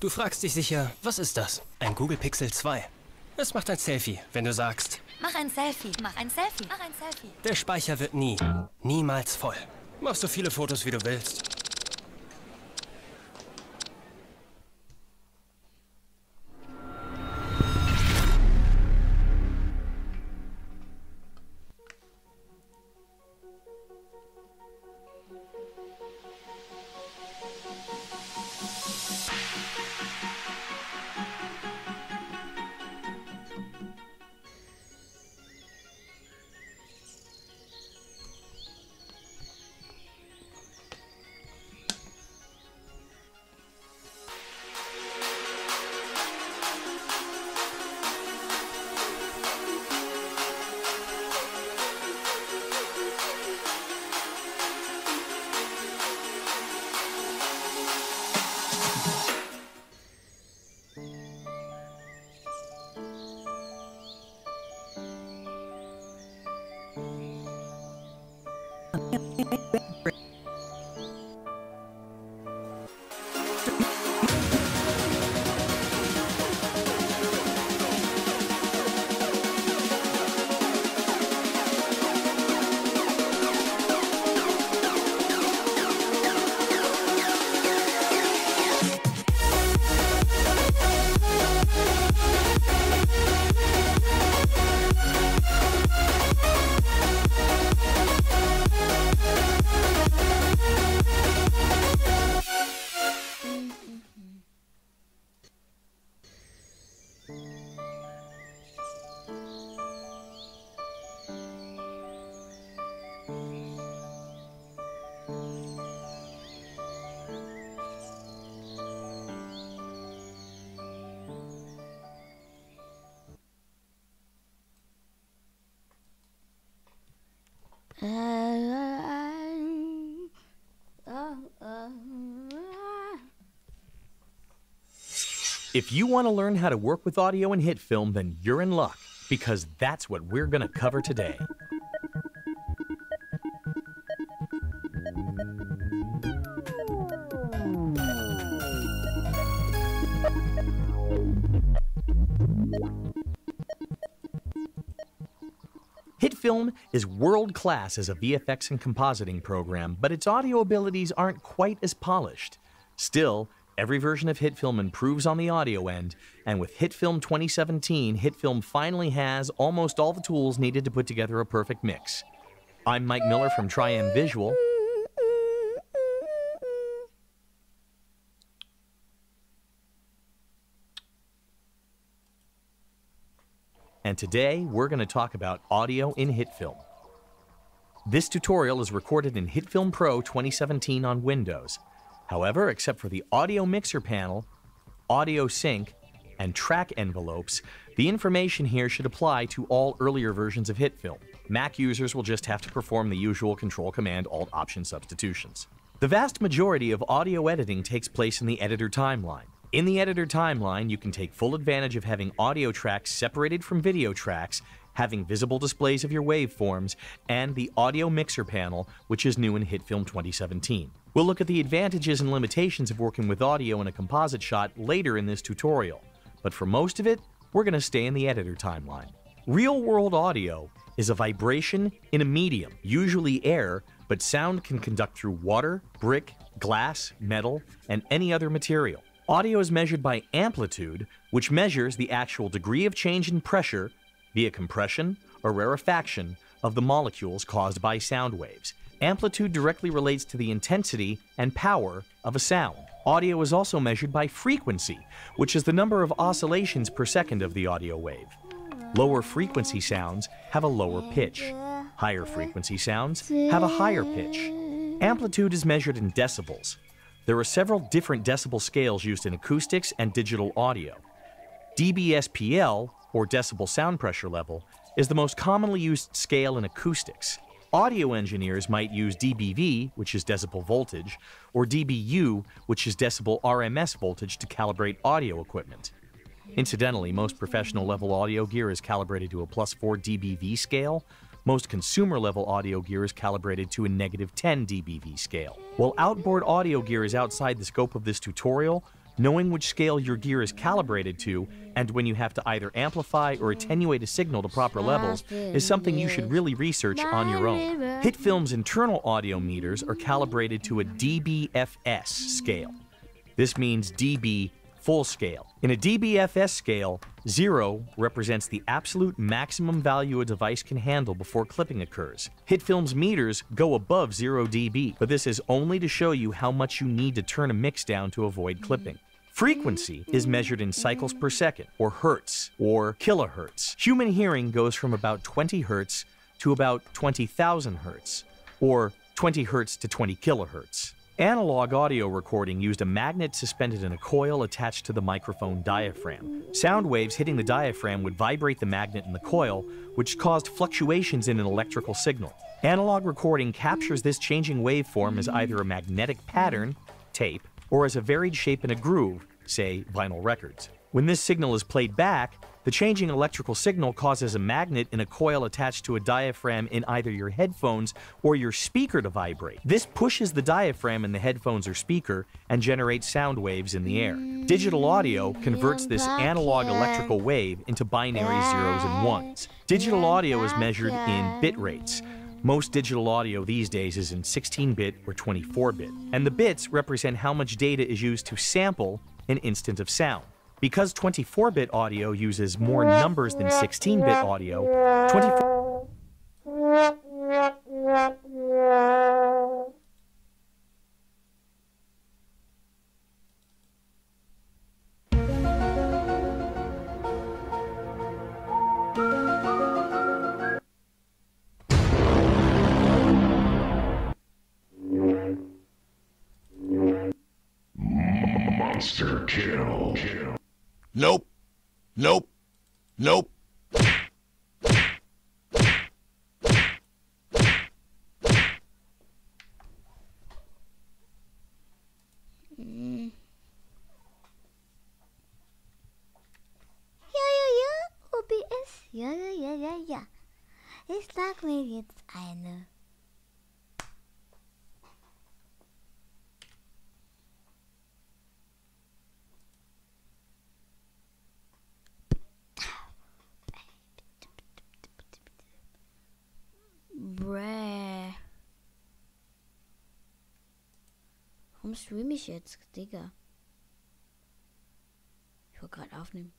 Du fragst dich sicher, was ist das? Ein Google Pixel 2. Es macht ein Selfie, wenn du sagst: Mach ein Selfie, mach ein Selfie, mach ein Selfie. Der Speicher wird niemals voll. Mach so viele Fotos, wie du willst. If you want to learn how to work with audio and hit film, then you're in luck, because that's what we're going to cover today. HitFilm is world-class as a VFX and compositing program, but its audio abilities aren't quite as polished. Still, every version of HitFilm improves on the audio end, and with HitFilm 2017, HitFilm finally has almost all the tools needed to put together a perfect mix. I'm Mike Miller from Tri-M Visual. And today, we're going to talk about audio in HitFilm. This tutorial is recorded in HitFilm Pro 2017 on Windows. However, except for the audio mixer panel, audio sync, and track envelopes, the information here should apply to all earlier versions of HitFilm. Mac users will just have to perform the usual Control-Command-Alt-Option substitutions. The vast majority of audio editing takes place in the editor timeline. In the editor timeline, you can take full advantage of having audio tracks separated from video tracks, having visible displays of your waveforms, and the audio mixer panel, which is new in HitFilm 2017. We'll look at the advantages and limitations of working with audio in a composite shot later in this tutorial, but for most of it, we're going to stay in the editor timeline. Real-world audio is a vibration in a medium, usually air, but sound can conduct through water, brick, glass, metal, and any other material. Audio is measured by amplitude, which measures the actual degree of change in pressure via compression or rarefaction of the molecules caused by sound waves. Amplitude directly relates to the intensity and power of a sound. Audio is also measured by frequency, which is the number of oscillations per second of the audio wave. Lower frequency sounds have a lower pitch. Higher frequency sounds have a higher pitch. Amplitude is measured in decibels. There are several different decibel scales used in acoustics and digital audio. dBSPL, or decibel sound pressure level, is the most commonly used scale in acoustics. Audio engineers might use dBV, which is decibel voltage, or dBu, which is decibel RMS voltage, to calibrate audio equipment. Incidentally, most professional-level audio gear is calibrated to a +4 dBV scale. Most consumer-level audio gear is calibrated to a -10 dBV scale. While outboard audio gear is outside the scope of this tutorial, Knowing which scale your gear is calibrated to, and when you have to either amplify or attenuate a signal to proper levels, is something you should really research on your own. HitFilm's internal audio meters are calibrated to a dBFS scale. This means dB full scale. In a dBFS scale, 0 represents the absolute maximum value a device can handle before clipping occurs. HitFilm's meters go above 0 dB, but this is only to show you how much you need to turn a mix down to avoid clipping. Frequency is measured in cycles per second, or hertz, or kilohertz. Human hearing goes from about 20 hertz to about 20,000 hertz, or 20 hertz to 20 kilohertz. Analog audio recording used a magnet suspended in a coil attached to the microphone diaphragm. Sound waves hitting the diaphragm would vibrate the magnet in the coil, which caused fluctuations in an electrical signal. Analog recording captures this changing waveform as either a magnetic pattern, tape, or as a varied shape in a groove, say vinyl records. When this signal is played back, the changing electrical signal causes a magnet in a coil attached to a diaphragm in either your headphones or your speaker to vibrate. This pushes the diaphragm in the headphones or speaker and generates sound waves in the air. Digital audio converts this analog electrical wave into binary zeros and ones. Digital audio is measured in bit rates. Most digital audio these days is in 16-bit or 24-bit, and the bits represent how much data is used to sample an instant of sound. Because 24-bit audio uses more numbers than 16-bit audio, 24... Monster kill. Nope. Nope. Nope. OBS. Ja. Ich sag mir jetzt eine. Warum streame ich jetzt, Digga? Ich wollte gerade aufnehmen.